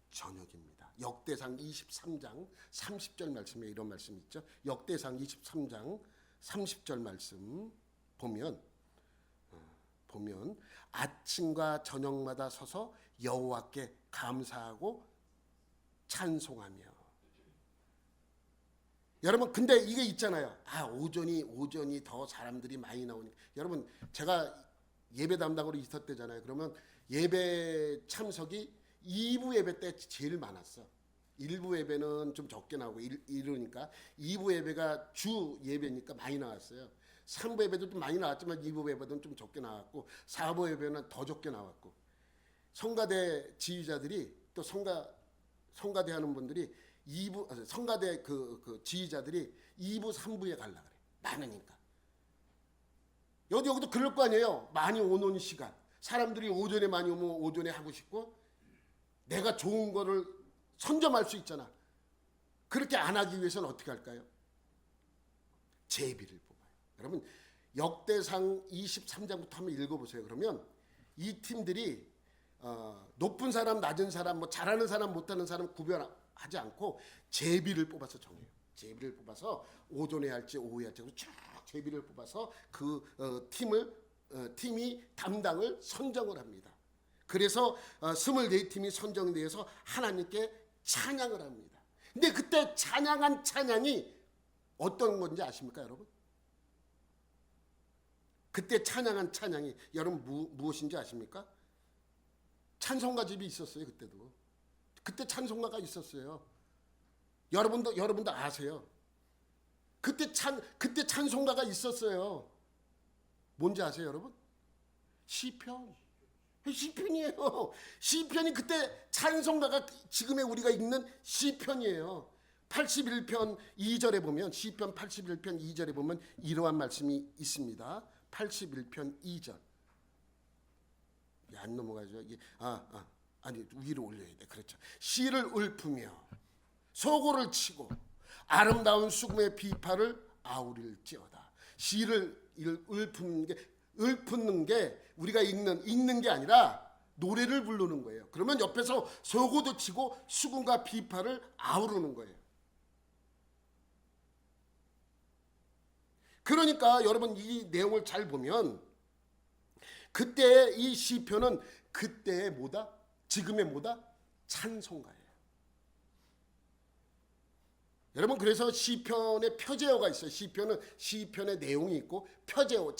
저녁입니다. 역대상 23장 30절 말씀에 이런 말씀이 있죠. 역대상 23장 30절 말씀 보면 아침과 저녁마다 서서 여호와께 감사하고 찬송하며. 여러분 근데 이게 있잖아요. 오전이 더 사람들이 많이 나오니까. 여러분 제가 예배 담당으로 있었대잖아요. 그러면 예배 참석이 2부 예배 때 제일 많았어. 1부 예배는 좀 적게 나오고 이러니까 2부 예배가 주 예배니까 많이 나왔어요. 3부 예배도 좀 많이 나왔지만 2부 예배는 좀 적게 나왔고 4부 예배는 더 적게 나왔고 성가대 지휘자들이 또 성가대 하는 분들이 2부 성가대 그 지휘자들이 2부 3부에 가려고 그래. 많으니까. 여기도 그럴 거 아니에요. 많이 오는 시간. 사람들이 오전에 많이 오면 오전에 하고 싶고 내가 좋은 거를 선점할 수 있잖아. 그렇게 안 하기 위해서는 어떻게 할까요? 제비를 뽑아요. 여러분 역대상 23장부터 한번 읽어보세요. 그러면 이 팀들이 높은 사람, 낮은 사람, 뭐 잘하는 사람, 못하는 사람 구별하지 않고 제비를 뽑아서 정해요. 제비를 뽑아서 오전에 할지 오후에 할지 쫙 제비를 뽑아서 그 팀이 담당을 선정을 합니다. 그래서 24팀이 선정되어서 하나님께 찬양을 합니다. 근데 그때 찬양한 찬양이 어떤 건지 아십니까, 여러분? 그때 찬양한 찬양이 여러분 무엇인지 아십니까? 찬송가 집이 있었어요. 그때도. 그때 찬송가가 있었어요. 여러분도 아세요. 그때 찬송가가 있었어요. 뭔지 아세요, 여러분? 시편이에요. 시편이 그때 찬송가가 지금의 우리가 읽는 시편이에요. 81편 2절에 보면 시편 81편 2절에 보면 이러한 말씀이 있습니다. 81편 2절. 안 넘어가죠. 이게 아니 위로 올려야 돼. 그렇죠. 시를 읊으며 소고를 치고 아름다운 수금의 비파를 아우릴지어다. 시를 읊는 게 우리가 읽는 게 아니라 노래를 부르는 거예요. 그러면 옆에서 소고도 치고 수금과 비파를 아우르는 거예요. 그러니까 여러분 이 내용을 잘 보면 그때 이 시편은 그때의 뭐다? 지금의 뭐다? 찬송가예요. 여러분, 그래서 시편에 표제어가 있어요. 시편은 시편의 내용이 있고 표제어,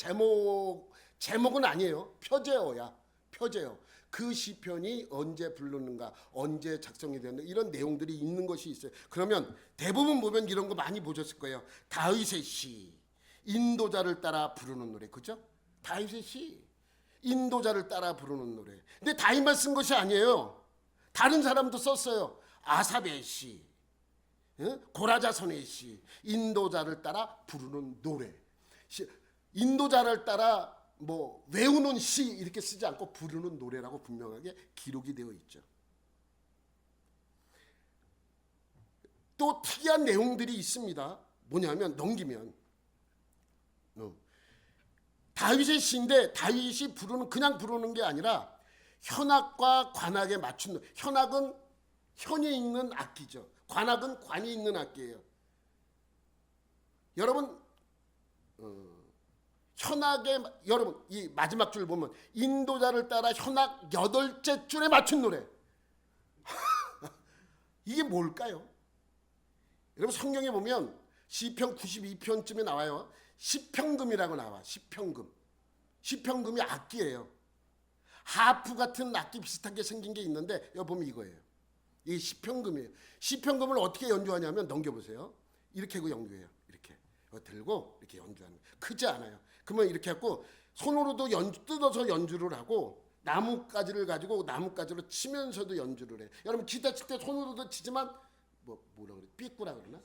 제목은 아니에요. 표제어야. 표제어. 그 시편이 언제 부르는가, 언제 작성이 되는가, 이런 내용들이 있는 것이 있어요. 그러면 대부분 보면 이런 거 많이 보셨을 거예요. 다윗의 시, 인도자를 따라 부르는 노래, 그죠? 다윗의 시, 인도자를 따라 부르는 노래. 근데 다윗만 쓴 것이 아니에요. 다른 사람도 썼어요. 아삽의 시, 고라자손의 시, 인도자를 따라 부르는 노래. 인도자를 따라 뭐 외우는 시 이렇게 쓰지 않고 부르는 노래라고 분명하게 기록이 되어 있죠. 또 특이한 내용들이 있습니다. 뭐냐면 넘기면 다윗의 시인데 다윗이 그냥 부르는 게 아니라 현악과 관악에 맞춘, 현악은 현이 있는 악기죠. 관악은 관이 있는 악기예요. 여러분 현악에, 여러분 이 마지막 줄 보면 인도자를 따라 현악 8째 줄에 맞춘 노래. 이게 뭘까요? 여러분 성경에 보면 시편 92편쯤에 나와요. 시편금이라고 나와. 시편금이 악기예요. 하프 같은 악기 비슷하게 생긴 게 있는데 여기 보면 이거예요. 이게 시편금이에요. 시편금을 어떻게 연주하냐면 넘겨보세요. 이렇게 하고 연주해요. 이렇게 들고 이렇게 연주하는 거예요. 크지 않아요. 그러면 이렇게 하고 손으로도 뜯어서 연주를 하고 나뭇가지를 가지고 나뭇가지로 치면서도 연주를 해요. 여러분 기타 칠 때 손으로도 치지만 뭐라 그래? 삐꾸라 그러나?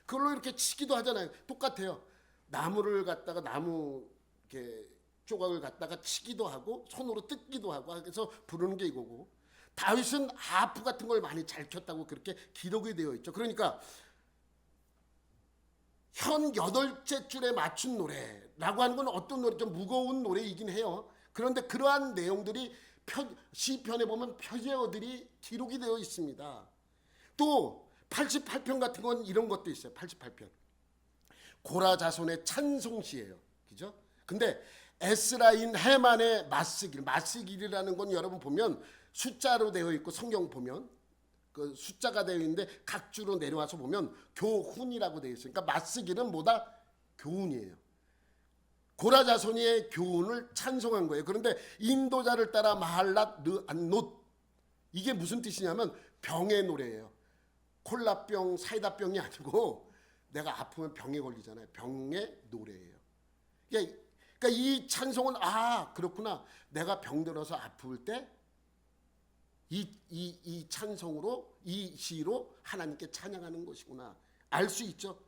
그걸로 이렇게 치기도 하잖아요. 똑같아요. 나무를 갖다가 나무 이렇게 조각을 갖다가 치기도 하고 손으로 뜯기도 하고 그래서 부르는 게 이거고, 다윗은 하프 같은 걸 많이 잘 켰다고 그렇게 기록이 되어 있죠. 그러니까 현 8째 줄에 맞춘 노래라고 하는 건 어떤 노래, 좀 무거운 노래이긴 해요. 그런데 그러한 내용들이 시편에 보면 표제어들이 기록이 되어 있습니다. 또 88편 같은 건 이런 것도 있어요. 88편 고라 자손의 찬송시예요. 그죠? 근데 에스라인 헤만의 마스길이라는 건 여러분 보면 숫자로 되어 있고 성경 보면 그 숫자가 되어 있는데 각 주로 내려와서 보면 교훈이라고 되어 있어요. 그러니까 마스길은 뭐다? 교훈이에요. 고라 자손의 교훈을 찬송한 거예요. 그런데 인도자를 따라 마할랏 르안노, 이게 무슨 뜻이냐면 병의 노래예요. 콜라병, 사이다병이 아니고 내가 아프면 병에 걸리잖아요. 병의 노래예요. 그러니까 이 찬송은 그렇구나. 내가 병들어서 아플 때 이 찬송으로, 이 시로 하나님께 찬양하는 것이구나. 알 수 있죠.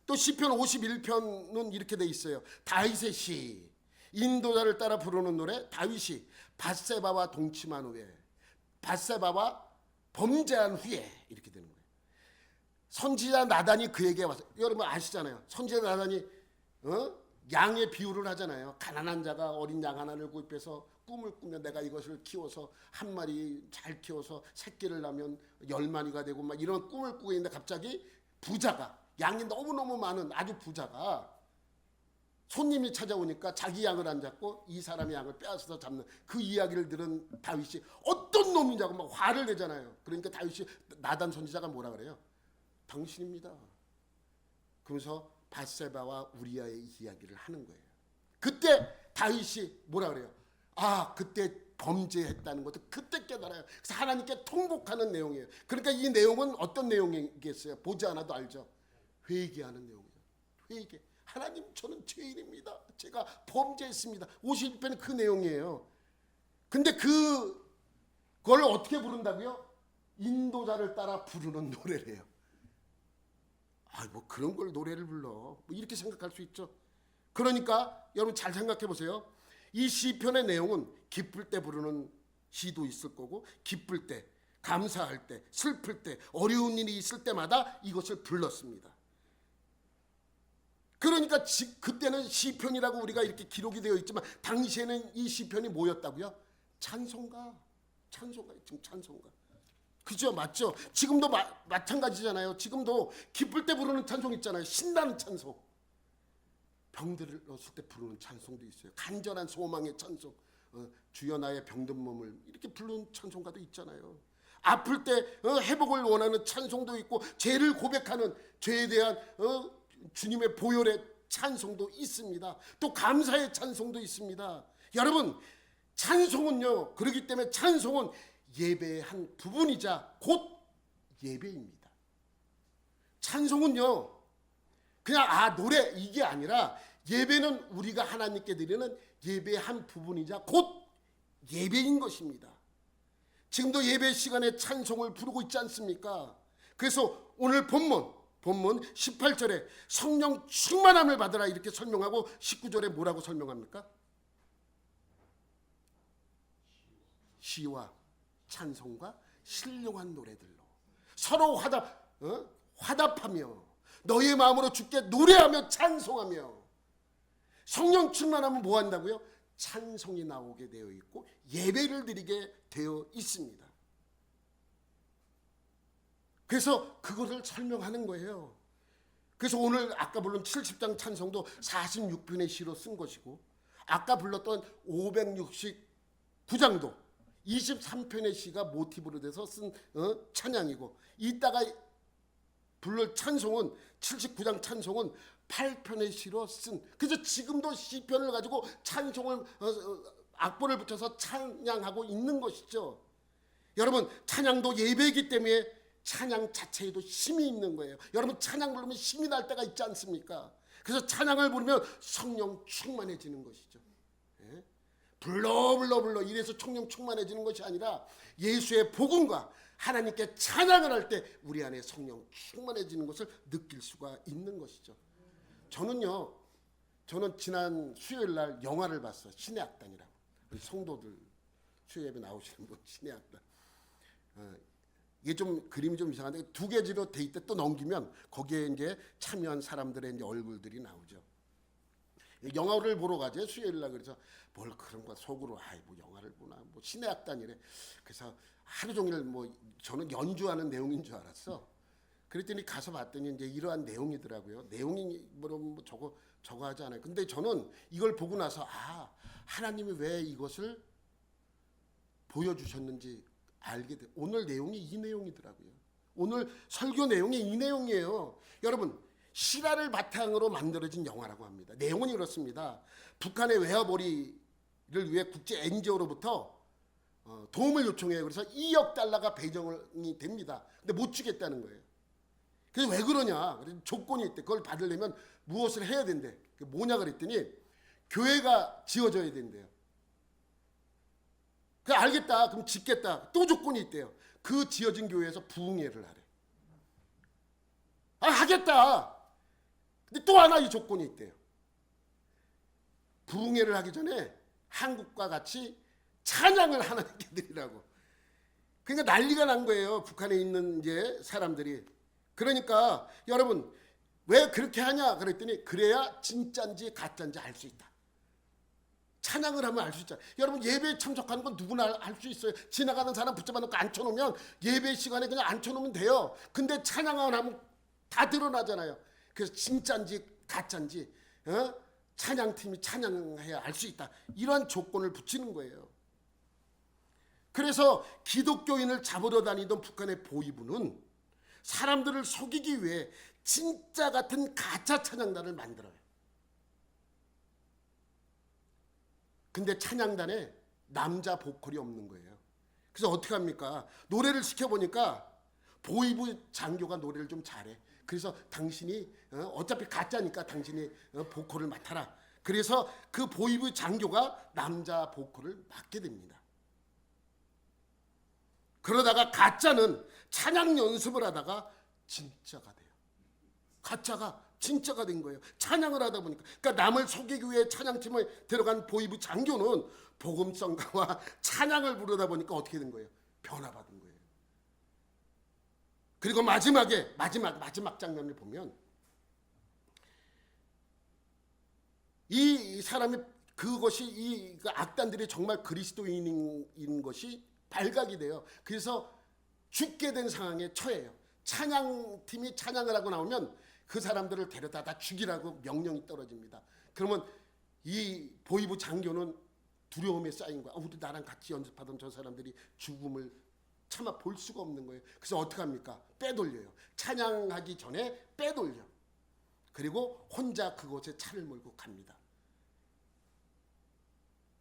또 시편 51편은 이렇게 돼 있어요. 다윗의 시, 인도자를 따라 부르는 노래. 다윗이 밧세바와 동침한 후에, 밧세바와 범죄한 후에 이렇게 되는 거예요. 선지자 나단이 그에게 와서, 여러분 아시잖아요. 선지자 나단이 양의 비유를 하잖아요. 가난한 자가 어린 양 하나를 구입해서 꿈을 꾸며 내가 이것을 키워서 한 마리 잘 키워서 새끼를 낳으면 10마리가 되고 막 이런 꿈을 꾸고 있는데 갑자기 부자가, 양이 너무너무 많은 아주 부자가 손님이 찾아오니까 자기 양을 안 잡고 이 사람의 양을 빼앗아서 잡는 그 이야기를 들은 다윗이 어떤 놈이냐고 막 화를 내잖아요. 그러니까 다윗이, 나단 선지자가 뭐라 그래요? 당신입니다. 그러면서 밧세바와 우리아의 이야기를 하는 거예요. 그때 다윗이 뭐라 그래요? 그때 범죄했다는 것도 그때 깨달아요. 그래서 하나님께 통곡하는 내용이에요. 그러니까 이 내용은 어떤 내용이겠어요? 보지 않아도 알죠. 회개하는 내용이에요. 회개. 하나님, 저는 죄인입니다. 제가 범죄했습니다. 51편은 그 내용이에요. 근데 그걸 어떻게 부른다고요? 인도자를 따라 부르는 노래래요. 뭐 그런 걸 노래를 불러. 뭐 이렇게 생각할 수 있죠. 그러니까 여러분 잘 생각해 보세요. 이 시편의 내용은 기쁠 때 부르는 시도 있을 거고, 기쁠 때, 감사할 때, 슬플 때, 어려운 일이 있을 때마다 이것을 불렀습니다. 그러니까 그때는 시편이라고 우리가 이렇게 기록이 되어 있지만 당시에는 이 시편이 뭐였다고요? 찬송가. 지금 찬송가. 그죠? 맞죠? 지금도 마찬가지잖아요. 지금도 기쁠 때 부르는 찬송 있잖아요. 신나는 찬송. 병들었을 때 부르는 찬송도 있어요. 간절한 소망의 찬송. 주여 나의 병든 몸을 이렇게 부르는 찬송가도 있잖아요. 아플 때 회복을 원하는 찬송도 있고, 죄를 고백하는 죄에 대한 주님의 보혈의 찬송도 있습니다. 또 감사의 찬송도 있습니다. 여러분, 찬송은요, 그렇기 때문에 찬송은 예배의 한 부분이자 곧 예배입니다. 찬송은요, 그냥 노래 이게 아니라, 예배는 우리가 하나님께 드리는 예배의 한 부분이자 곧 예배인 것입니다. 지금도 예배 시간에 찬송을 부르고 있지 않습니까? 그래서 오늘 본문 18절에 성령 충만함을 받으라 이렇게 설명하고, 19절에 뭐라고 설명합니까? 시와 찬송과 신령한 노래들로 서로 화답하며 너의 마음으로 주께 노래하며 찬송하며. 성령 충만하면 뭐 한다고요? 찬송이 나오게 되어 있고 예배를 드리게 되어 있습니다. 그래서 그것을 설명하는 거예요. 그래서 오늘 아까 불른 70장 찬송도 46편의 시로 쓴 것이고, 아까 불렀던 569장도 23편의 시가 모티브로 돼서 쓴 찬양이고, 이따가 불를 찬송은 79장 찬송은 8편의 시로 쓴. 그래서 지금도 시편을 가지고 찬송을 악보를 붙여서 찬양하고 있는 것이죠. 여러분, 찬양도 예배이기 때문에 찬양 자체에도 힘이 있는 거예요. 여러분, 찬양 부르면 힘이 날 때가 있지 않습니까? 그래서 찬양을 부르면 성령 충만해지는 것이죠. 예? 불러 이래서 성령 충만해지는 것이 아니라, 예수의 복음과 하나님께 찬양을 할 때 우리 안에 성령 충만해지는 것을 느낄 수가 있는 것이죠. 저는 지난 수요일 날 영화를 봤어요. 신의 악단이라고. 우리 성도들 수요 예배 나오시는 분, 신의 악단. 이게 좀 그림이 좀 이상한데, 2개지로 돼 있대 또 넘기면 거기에 이제 참여한 사람들의 이제 얼굴들이 나오죠. 영화를 보러 가죠, 수요일 날. 그래서 뭘 그런 거 속으로 뭐 영화를 보나, 뭐 신의 악단이래. 그래서 하루 종일 저는 연주하는 내용인 줄 알았어. 그랬더니 가서 봤더니 이제 이러한 내용이더라고요. 내용이 저거 하지 않아요. 근데 저는 이걸 보고 나서 하나님이 왜 이것을 보여주셨는지 알게 돼. 오늘 내용이 이 내용이더라고요. 오늘 설교 내용이 이 내용이에요. 여러분, 실화를 바탕으로 만들어진 영화라고 합니다. 내용은 이렇습니다. 북한의 외화벌이를 위해 국제 NGO로부터 도움을 요청해요. 그래서 2억 달러가 배정이 됩니다. 근데 못 주겠다는 거예요. 그래서 왜 그러냐? 그래서 조건이 있대. 그걸 받으려면 무엇을 해야 된대. 그게 뭐냐 그랬더니 교회가 지어져야 된대요. 그래, 알겠다. 그럼 짓겠다. 또 조건이 있대요. 그 지어진 교회에서 부흥회를 하래. 하겠다. 근데 또 하나 이 조건이 있대요. 부흥회를 하기 전에 한국과 같이 찬양을 하나님께 드리라고. 그러니까 난리가 난 거예요. 북한에 있는 이제 사람들이. 그러니까 여러분, 왜 그렇게 하냐 그랬더니, 그래야 진짜인지 가짜인지 알 수 있다. 찬양을 하면 알 수 있잖아요. 여러분, 예배에 참석하는 건 누구나 알 수 있어요. 지나가는 사람 붙잡아 놓고 앉혀놓으면 예배 시간에 그냥 앉혀놓으면 돼요. 근데 찬양을 하면 다 드러나잖아요. 그래서 진짜인지 가짜인지 찬양팀이 찬양해야 알 수 있다. 이러한 조건을 붙이는 거예요. 그래서 기독교인을 잡으러 다니던 북한의 보위부는 사람들을 속이기 위해 진짜 같은 가짜 찬양단을 만들어요. 근데 찬양단에 남자 보컬이 없는 거예요. 그래서 어떻게 합니까? 노래를 시켜보니까 보위부 장교가 노래를 좀 잘해. 그래서 당신이 어차피 가짜니까 당신이 보컬을 맡아라. 그래서 그 보위부 장교가 남자 보컬을 맡게 됩니다. 그러다가 가짜는 찬양 연습을 하다가 진짜가 돼요. 가짜가 진짜가 된 거예요. 찬양을 하다 보니까. 그러니까 남을 속이기 위해 찬양팀에 들어간 보위부 장교는 복음성가와 찬양을 부르다 보니까 어떻게 된 거예요? 변화받은 거예요. 그리고 마지막 장면을 보면 이 사람이 그것이 이 악단들이 정말 그리스도인인 것이 발각이 돼요. 그래서 죽게 된 상황에 처해요. 찬양팀이 찬양을 하고 나오면 그 사람들을 데려다 다 죽이라고 명령이 떨어집니다. 그러면 이 보이부 장교는 두려움에 쌓인 거야. 우리 나랑 같이 연습하던 저 사람들이 죽음을 차마 볼 수가 없는 거예요. 그래서 어떻게 합니까? 빼돌려요. 찬양하기 전에 빼돌려. 그리고 혼자 그곳에 차를 몰고 갑니다.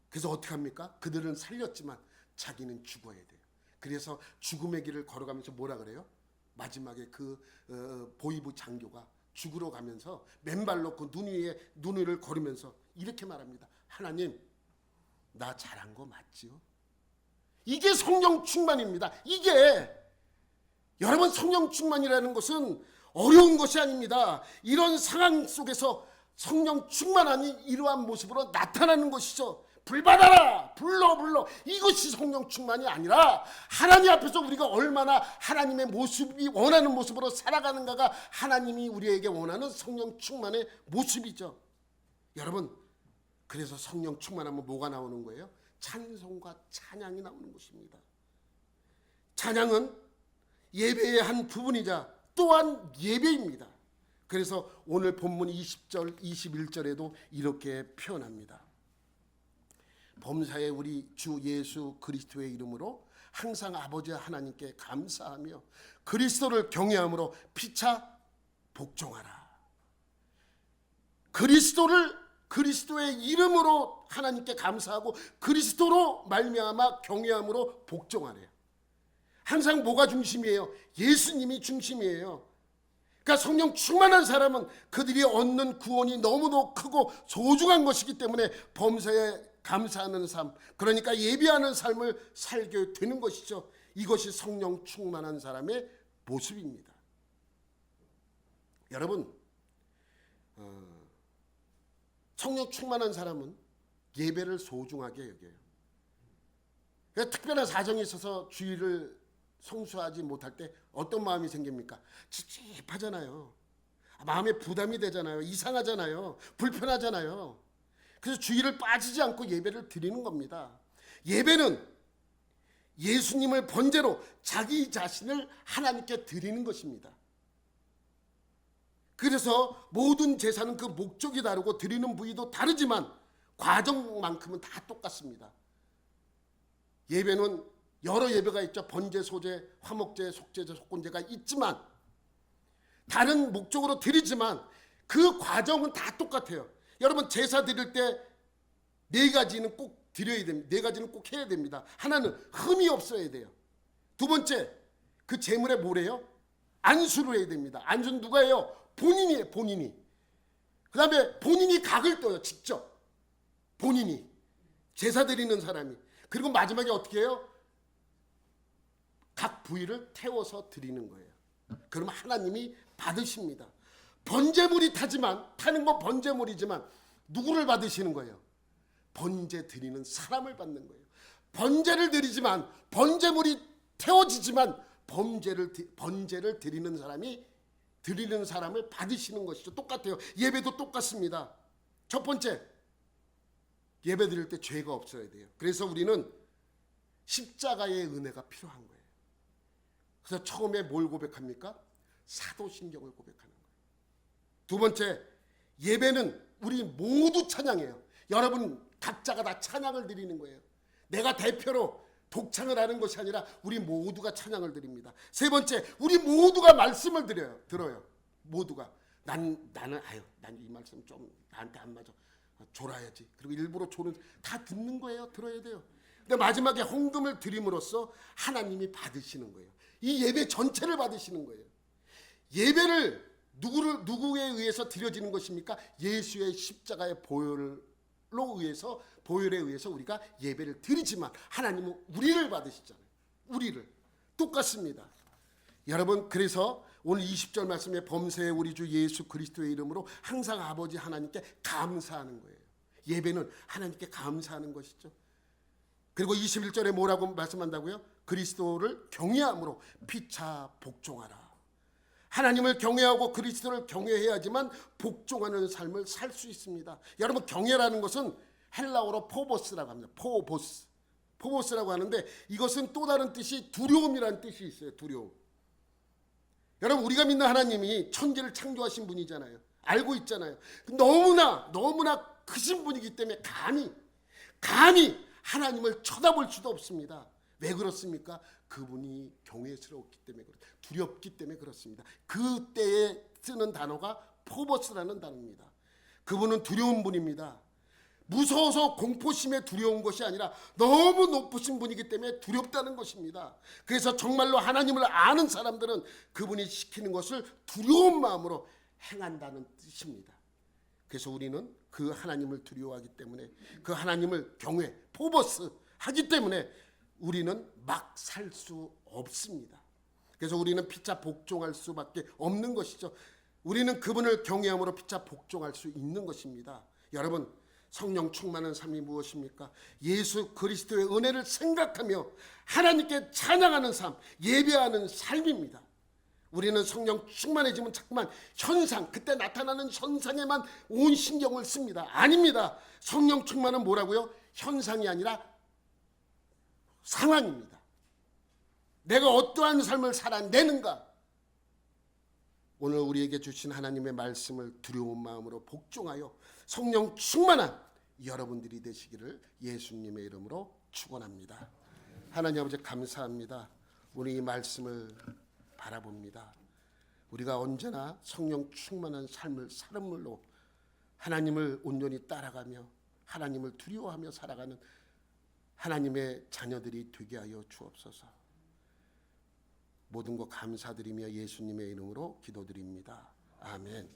그래서 어떻게 합니까? 그들은 살렸지만 자기는 죽어야 돼요. 그래서 죽음의 길을 걸어가면서 뭐라 그래요? 마지막에 그 보이부 장교가 죽으러 가면서 맨발로 그 눈 위를 걸으면서 이렇게 말합니다. 하나님, 나 잘한 거 맞지요? 이게 성령 충만입니다. 이게 여러분, 성령 충만이라는 것은 어려운 것이 아닙니다. 이런 상황 속에서 성령 충만함이 이러한 모습으로 나타나는 것이죠. 불받아라, 불러. 이것이 성령 충만이 아니라 하나님 앞에서 우리가 얼마나 하나님의 모습이 원하는 모습으로 살아가는가가 하나님이 우리에게 원하는 성령 충만의 모습이죠. 여러분, 그래서 성령 충만하면 뭐가 나오는 거예요? 찬송과 찬양이 나오는 것입니다. 찬양은 예배의 한 부분이자 또한 예배입니다. 그래서 오늘 본문 20절, 21절에도 이렇게 표현합니다. 범사에 우리 주 예수 그리스도의 이름으로 항상 아버지 하나님께 감사하며 그리스도를 경외함으로 피차 복종하라. 그리스도의 이름으로 하나님께 감사하고 그리스도로 말미암아 경외함으로 복종하래요. 항상 뭐가 중심이에요? 예수님이 중심이에요. 그러니까 성령 충만한 사람은 그들이 얻는 구원이 너무도 크고 소중한 것이기 때문에 범사에 감사하는 삶, 그러니까 예배하는 삶을 살게 되는 것이죠. 이것이 성령 충만한 사람의 모습입니다. 여러분, 성령 충만한 사람은 예배를 소중하게 여겨요. 그러니까 특별한 사정이 있어서 주일을 성수하지 못할 때 어떤 마음이 생깁니까? 찝찝하잖아요. 마음에 부담이 되잖아요. 이상하잖아요. 불편하잖아요. 그래서 주일을 빠지지 않고 예배를 드리는 겁니다. 예배는 예수님을 번제로 자기 자신을 하나님께 드리는 것입니다. 그래서 모든 제사는 그 목적이 다르고 드리는 부위도 다르지만 과정만큼은 다 똑같습니다. 예배는 여러 예배가 있죠. 번제, 소제, 화목제, 속제제, 속건제가 있지만 다른 목적으로 드리지만 그 과정은 다 똑같아요. 여러분, 제사 드릴 때 네 가지는 꼭 드려야 됩니다. 네 가지는 꼭 해야 됩니다. 하나는 흠이 없어야 돼요. 두 번째, 그 제물에 뭐래요? 안수를 해야 됩니다. 안수는 누가 해요? 본인이에요. 본인이. 그 다음에 본인이 각을 떠요. 직접. 본인이. 제사 드리는 사람이. 그리고 마지막에 어떻게 해요? 각 부위를 태워서 드리는 거예요. 그러면 하나님이 받으십니다. 번제물이 타는 건 번제물이지만 누구를 받으시는 거예요? 번제 드리는 사람을 받는 거예요. 번제를 드리지만 번제물이 태워지지만 번제를 드리는 사람을 받으시는 것이죠. 똑같아요. 예배도 똑같습니다. 첫 번째, 예배 드릴 때 죄가 없어야 돼요. 그래서 우리는 십자가의 은혜가 필요한 거예요. 그래서 처음에 뭘 고백합니까? 사도신경을 고백하는 거예요. 두 번째, 예배는 우리 모두 찬양해요. 여러분 각자가 다 찬양을 드리는 거예요. 내가 대표로 독창을 하는 것이 아니라 우리 모두가 찬양을 드립니다. 세 번째, 우리 모두가 말씀을 들어요. 모두가. 나는 이 말씀 좀 나한테 안 맞아. 졸아야지. 그리고 일부러 다 듣는 거예요. 들어야 돼요. 근데 마지막에 헌금을 드림으로써 하나님이 받으시는 거예요. 이 예배 전체를 받으시는 거예요. 예배를 누구에 의해서 드려지는 것입니까? 예수의 십자가의 보혈에 의해서 우리가 예배를 드리지만 하나님은 우리를 받으시잖아요. 우리를. 똑같습니다. 여러분, 그래서 오늘 20절 말씀에 범세에 우리 주 예수 그리스도의 이름으로 항상 아버지 하나님께 감사하는 거예요. 예배는 하나님께 감사하는 것이죠. 그리고 21절에 뭐라고 말씀한다고요? 그리스도를 경외함으로 피차 복종하라. 하나님을 경외하고 그리스도를 경외해야지만 복종하는 삶을 살 수 있습니다. 여러분, 경외라는 것은 헬라어로 포보스라고 합니다. 포보스라고 하는데 이것은 또 다른 뜻이 두려움이라는 뜻이 있어요. 두려움. 여러분, 우리가 믿는 하나님이 천지를 창조하신 분이잖아요. 알고 있잖아요. 너무나 크신 분이기 때문에 감히 하나님을 쳐다볼 수도 없습니다. 왜 그렇습니까? 그분이 경외스러웠기 때문에 두렵기 때문에 그렇습니다. 그때에 쓰는 단어가 포버스라는 단어입니다. 그분은 두려운 분입니다. 무서워서 공포심에 두려운 것이 아니라 너무 높으신 분이기 때문에 두렵다는 것입니다. 그래서 정말로 하나님을 아는 사람들은 그분이 시키는 것을 두려운 마음으로 행한다는 뜻입니다. 그래서 우리는 그 하나님을 두려워하기 때문에 그 하나님을 경외, 포버스 하기 때문에 우리는 막 살 수 없습니다. 그래서 우리는 피차 복종할 수밖에 없는 것이죠. 우리는 그분을 경외함으로 피차 복종할 수 있는 것입니다. 여러분, 성령 충만한 삶이 무엇입니까? 예수 그리스도의 은혜를 생각하며 하나님께 찬양하는 삶, 예배하는 삶입니다. 우리는 성령 충만해지면 자꾸만 현상, 그때 나타나는 현상에만 온 신경을 씁니다. 아닙니다. 성령 충만은 뭐라고요? 현상이 아니라 상황입니다. 내가 어떠한 삶을 살아내는가? 오늘 우리에게 주신 하나님의 말씀을 두려운 마음으로 복종하여 성령 충만한 여러분들이 되시기를 예수님의 이름으로 축원합니다. 하나님 아버지 감사합니다. 우리 이 말씀을 바라봅니다. 우리가 언제나 성령 충만한 삶을 사람으로 하나님을 온전히 따라가며 하나님을 두려워하며 살아가는 하나님의 자녀들이 되게 하여 주옵소서. 모든 것 감사드리며 예수님의 이름으로 기도드립니다. 아멘.